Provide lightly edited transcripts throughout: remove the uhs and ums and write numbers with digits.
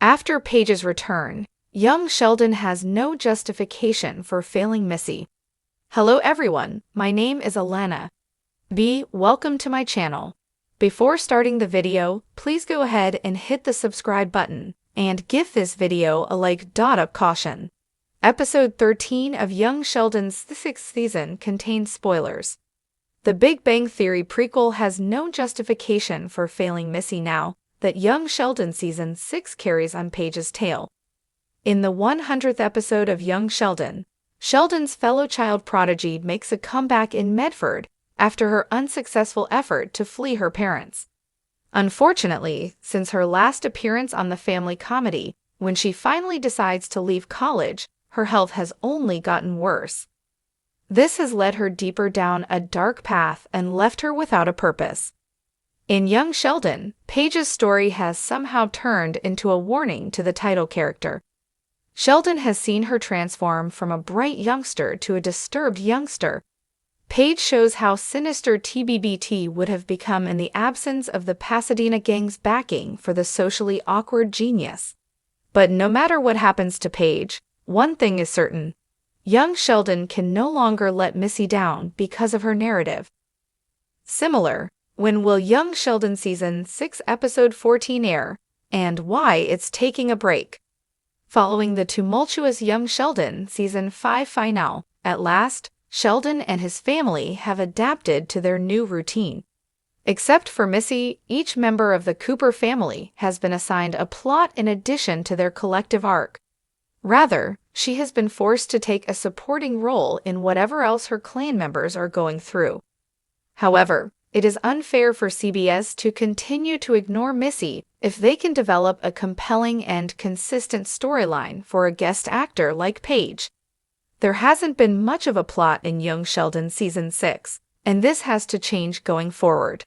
After Paige's return, young Sheldon has no justification for failing Missy. Hello everyone, my name is Alana. Welcome to my channel. Before starting the video, please go ahead and hit the subscribe button and give this video a like. Of caution. Episode 13 of Young Sheldon's sixth season contains spoilers. The Big Bang Theory prequel has no justification for failing Missy now that Young Sheldon Season 6 carries on Paige's tail. In the 100th episode of Young Sheldon, Sheldon's fellow child prodigy makes a comeback in Medford after her unsuccessful effort to flee her parents. Unfortunately, since her last appearance on the family comedy, when she finally decides to leave college, her health has only gotten worse. This has led her deeper down a dark path and left her without a purpose. In Young Sheldon, Paige's story has somehow turned into a warning to the title character. Sheldon has seen her transform from a bright youngster to a disturbed youngster. Paige shows how sinister TBBT would have become in the absence of the Pasadena gang's backing for the socially awkward genius. But no matter what happens to Paige, one thing is certain. Young Sheldon can no longer let Missy down because of her narrative. When will Young Sheldon Season 6 Episode 14 air, and why it's taking a break? Following the tumultuous Young Sheldon Season 5 finale, at last, Sheldon and his family have adapted to their new routine. Except for Missy, each member of the Cooper family has been assigned a plot in addition to their collective arc. Rather, she has been forced to take a supporting role in whatever else her clan members are going through. However, it is unfair for CBS to continue to ignore Missy if they can develop a compelling and consistent storyline for a guest actor like Paige. There hasn't been much of a plot in Young Sheldon Season 6, and this has to change going forward.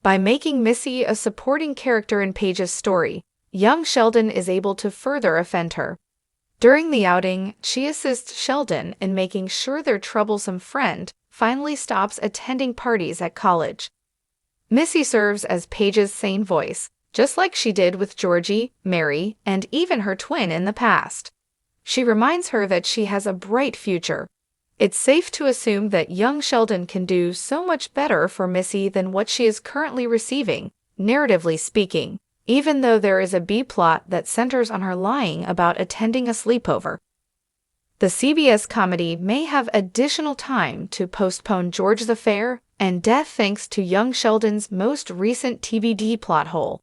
By making Missy a supporting character in Paige's story, Young Sheldon is able to further offend her. During the outing, she assists Sheldon in making sure their troublesome friend finally stops attending parties at college. Missy serves as Paige's sane voice, just like she did with Georgie, Mary, and even her twin in the past. She reminds her that she has a bright future. It's safe to assume that Young Sheldon can do so much better for Missy than what she is currently receiving, narratively speaking, even though there is a B-plot that centers on her lying about attending a sleepover. The CBS comedy may have additional time to postpone George's affair and death thanks to Young Sheldon's most recent TBD plot hole.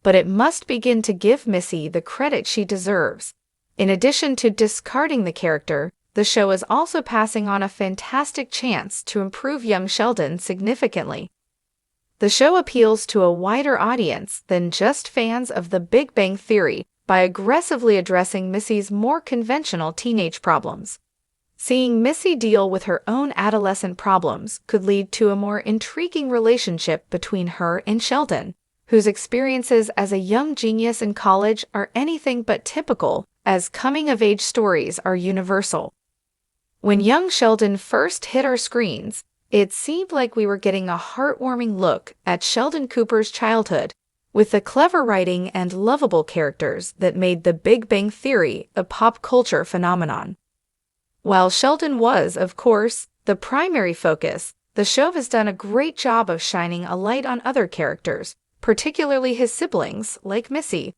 But it must begin to give Missy the credit she deserves. In addition to discarding the character, the show is also passing on a fantastic chance to improve Young Sheldon significantly. The show appeals to a wider audience than just fans of The Big Bang Theory by aggressively addressing Missy's more conventional teenage problems. Seeing Missy deal with her own adolescent problems could lead to a more intriguing relationship between her and Sheldon, whose experiences as a young genius in college are anything but typical, as coming-of-age stories are universal. When Young Sheldon first hit our screens, it seemed like we were getting a heartwarming look at Sheldon Cooper's childhood, with the clever writing and lovable characters that made The Big Bang Theory a pop culture phenomenon. While Sheldon was, of course, the primary focus, the show has done a great job of shining a light on other characters, particularly his siblings, like Missy.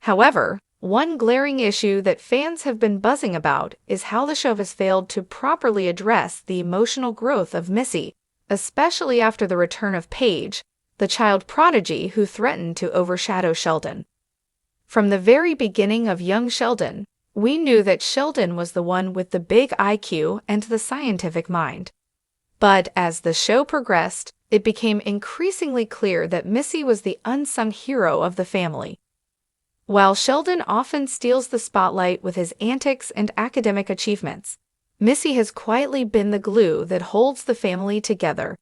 However, one glaring issue that fans have been buzzing about is how the show has failed to properly address the emotional growth of Missy, especially after the return of Paige, the child prodigy who threatened to overshadow Sheldon. From the very beginning of Young Sheldon, we knew that Sheldon was the one with the big IQ and the scientific mind. But as the show progressed, it became increasingly clear that Missy was the unsung hero of the family. While Sheldon often steals the spotlight with his antics and academic achievements, Missy has quietly been the glue that holds the family together.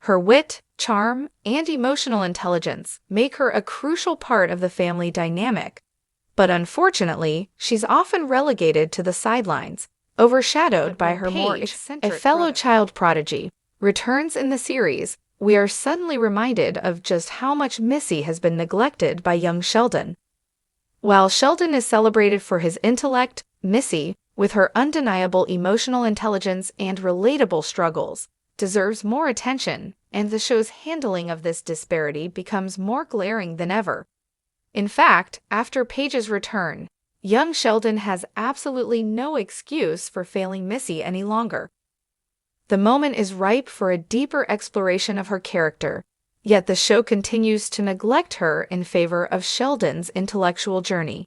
Her wit, charm, and emotional intelligence make her a crucial part of the family dynamic. But unfortunately, she's often relegated to the sidelines, overshadowed by her more eccentric brother. A fellow child prodigy returns in the series, we are suddenly reminded of just how much Missy has been neglected by young Sheldon. While Sheldon is celebrated for his intellect, Missy, with her undeniable emotional intelligence and relatable struggles, deserves more attention, and the show's handling of this disparity becomes more glaring than ever. In fact, after Paige's return, young Sheldon has absolutely no excuse for failing Missy any longer. The moment is ripe for a deeper exploration of her character, yet the show continues to neglect her in favor of Sheldon's intellectual journey.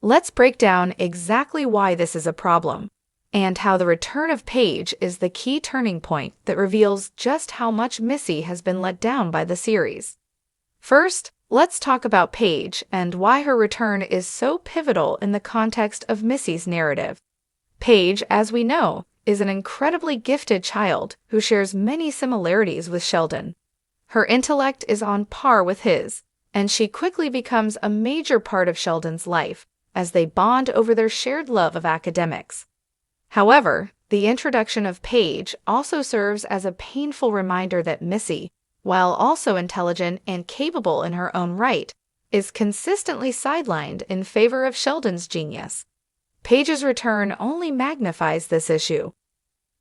Let's break down exactly why this is a problem, and how the return of Paige is the key turning point that reveals just how much Missy has been let down by the series. First, let's talk about Paige and why her return is so pivotal in the context of Missy's narrative. Paige, as we know, is an incredibly gifted child who shares many similarities with Sheldon. Her intellect is on par with his, and she quickly becomes a major part of Sheldon's life as they bond over their shared love of academics. However, the introduction of Paige also serves as a painful reminder that Missy, while also intelligent and capable in her own right, is consistently sidelined in favor of Sheldon's genius. Paige's return only magnifies this issue.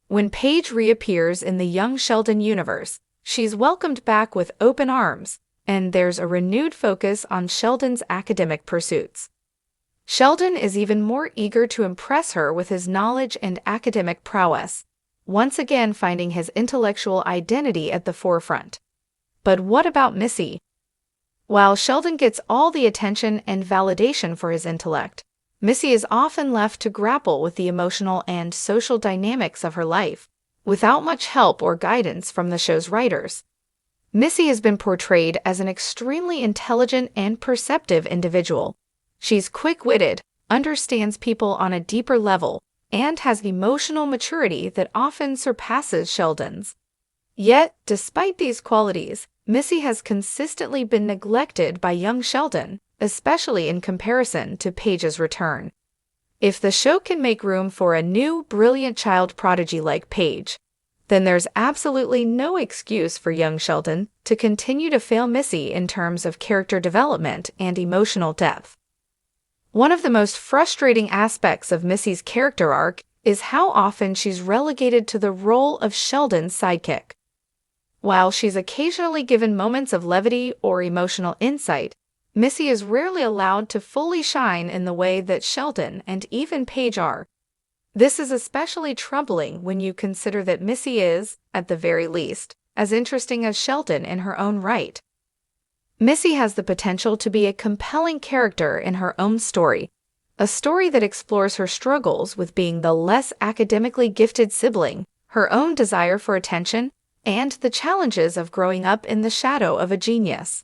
When Paige reappears in the young Sheldon universe, she's welcomed back with open arms, and there's a renewed focus on Sheldon's academic pursuits. Sheldon is even more eager to impress her with his knowledge and academic prowess, once again finding his intellectual identity at the forefront. But what about Missy? While Sheldon gets all the attention and validation for his intellect, Missy is often left to grapple with the emotional and social dynamics of her life, without much help or guidance from the show's writers. Missy has been portrayed as an extremely intelligent and perceptive individual. She's quick-witted, understands people on a deeper level, and has emotional maturity that often surpasses Sheldon's. Yet, despite these qualities, Missy has consistently been neglected by young Sheldon, especially in comparison to Paige's return. If the show can make room for a new, brilliant child prodigy like Paige, then there's absolutely no excuse for young Sheldon to continue to fail Missy in terms of character development and emotional depth. One of the most frustrating aspects of Missy's character arc is how often she's relegated to the role of Sheldon's sidekick. While she's occasionally given moments of levity or emotional insight, Missy is rarely allowed to fully shine in the way that Sheldon and even Paige are. This is especially troubling when you consider that Missy is, at the very least, as interesting as Sheldon in her own right. Missy has the potential to be a compelling character in her own story, a story that explores her struggles with being the less academically gifted sibling, her own desire for attention, and the challenges of growing up in the shadow of a genius.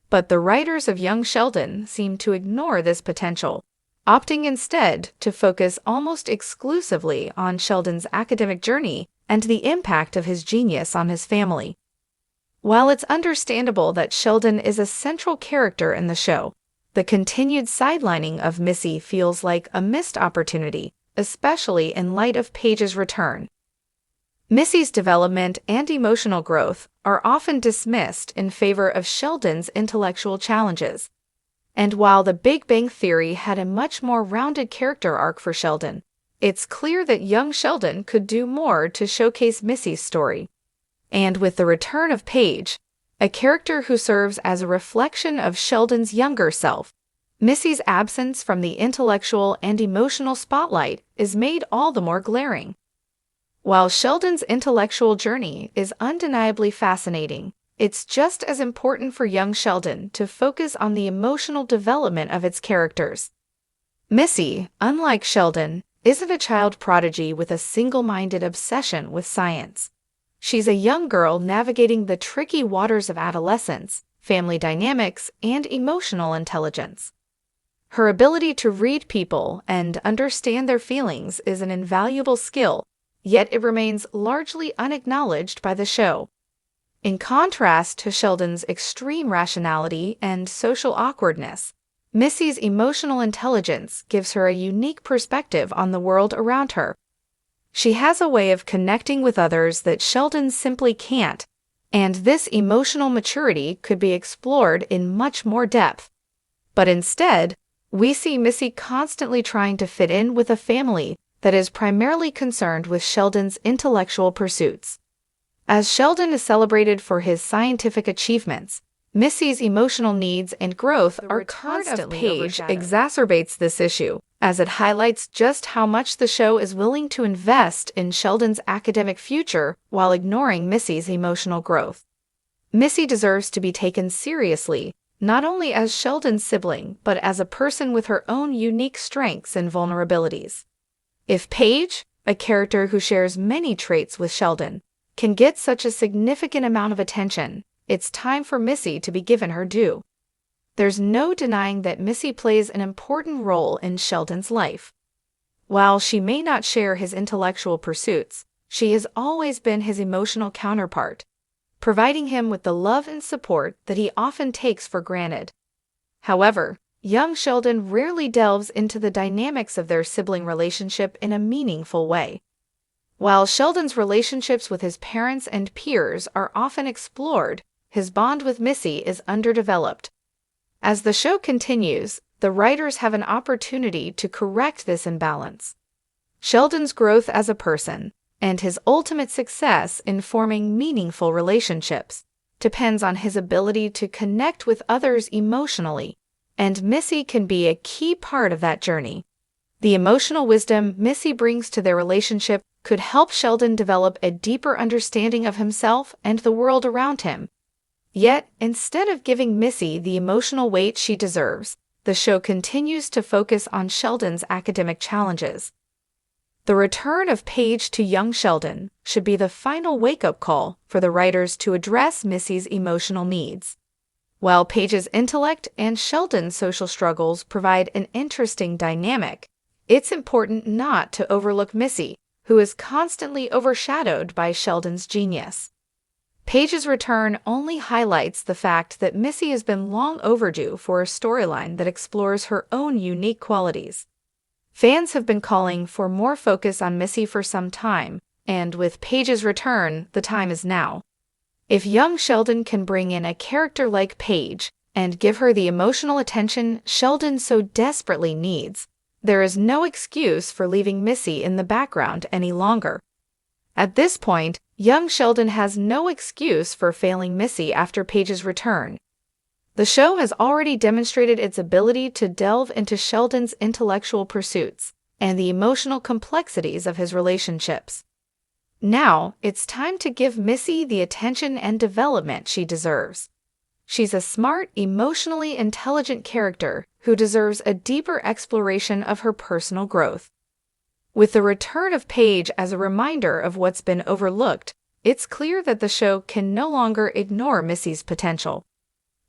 But the writers of young Sheldon seem to ignore this potential, opting instead to focus almost exclusively on Sheldon's academic journey and the impact of his genius on his family. While it's understandable that Sheldon is a central character in the show, the continued sidelining of Missy feels like a missed opportunity, especially in light of Paige's return. Missy's development and emotional growth are often dismissed in favor of Sheldon's intellectual challenges. And while The Big Bang Theory had a much more rounded character arc for Sheldon, it's clear that young Sheldon could do more to showcase Missy's story. And with the return of Paige, a character who serves as a reflection of Sheldon's younger self, Missy's absence from the intellectual and emotional spotlight is made all the more glaring. While Sheldon's intellectual journey is undeniably fascinating, it's just as important for young Sheldon to focus on the emotional development of its characters. Missy, unlike Sheldon, isn't a child prodigy with a single-minded obsession with science. She's a young girl navigating the tricky waters of adolescence, family dynamics, and emotional intelligence. Her ability to read people and understand their feelings is an invaluable skill, yet it remains largely unacknowledged by the show. In contrast to Sheldon's extreme rationality and social awkwardness, Missy's emotional intelligence gives her a unique perspective on the world around her. She has a way of connecting with others that Sheldon simply can't, and this emotional maturity could be explored in much more depth. But instead, We see Missy constantly trying to fit in with a family that is primarily concerned with Sheldon's intellectual pursuits. As Sheldon is celebrated for his scientific achievements, Missy's emotional needs and growth are constantly Paige exacerbates this issue, as it highlights just how much the show is willing to invest in Sheldon's academic future while ignoring Missy's emotional growth. Missy deserves to be taken seriously, not only as Sheldon's sibling, but as a person with her own unique strengths and vulnerabilities. If Paige, a character who shares many traits with Sheldon, can get such a significant amount of attention, it's time for Missy to be given her due. There's no denying that Missy plays an important role in Sheldon's life. While she may not share his intellectual pursuits, she has always been his emotional counterpart, providing him with the love and support that he often takes for granted. However, young Sheldon rarely delves into the dynamics of their sibling relationship in a meaningful way. While Sheldon's relationships with his parents and peers are often explored, his bond with Missy is underdeveloped. As the show continues, the writers have an opportunity to correct this imbalance. Sheldon's growth as a person, and his ultimate success in forming meaningful relationships, depends on his ability to connect with others emotionally, and Missy can be a key part of that journey. The emotional wisdom Missy brings to their relationship could help Sheldon develop a deeper understanding of himself and the world around him. Yet, instead of giving Missy the emotional weight she deserves, the show continues to focus on Sheldon's academic challenges. The return of Paige to young Sheldon should be the final wake-up call for the writers to address Missy's emotional needs. While Paige's intellect and Sheldon's social struggles provide an interesting dynamic, it's important not to overlook Missy, who is constantly overshadowed by Sheldon's genius. Paige's return only highlights the fact that Missy has been long overdue for a storyline that explores her own unique qualities. Fans have been calling for more focus on Missy for some time, and with Paige's return, the time is now. If young Sheldon can bring in a character like Paige and give her the emotional attention Sheldon so desperately needs, there is no excuse for leaving Missy in the background any longer. At this point, young Sheldon has no excuse for failing Missy after Paige's return. The show has already demonstrated its ability to delve into Sheldon's intellectual pursuits and the emotional complexities of his relationships. Now, it's time to give Missy the attention and development she deserves. She's a smart, emotionally intelligent character who deserves a deeper exploration of her personal growth. With the return of Paige as a reminder of what's been overlooked, it's clear that the show can no longer ignore Missy's potential.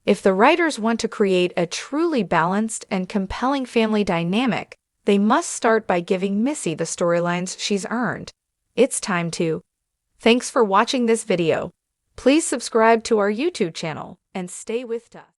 If the writers want to create a truly balanced and compelling family dynamic, they must start by giving Missy the storylines she's earned. It's time to. Thanks for watching this video. Please subscribe to our YouTube channel and stay with us.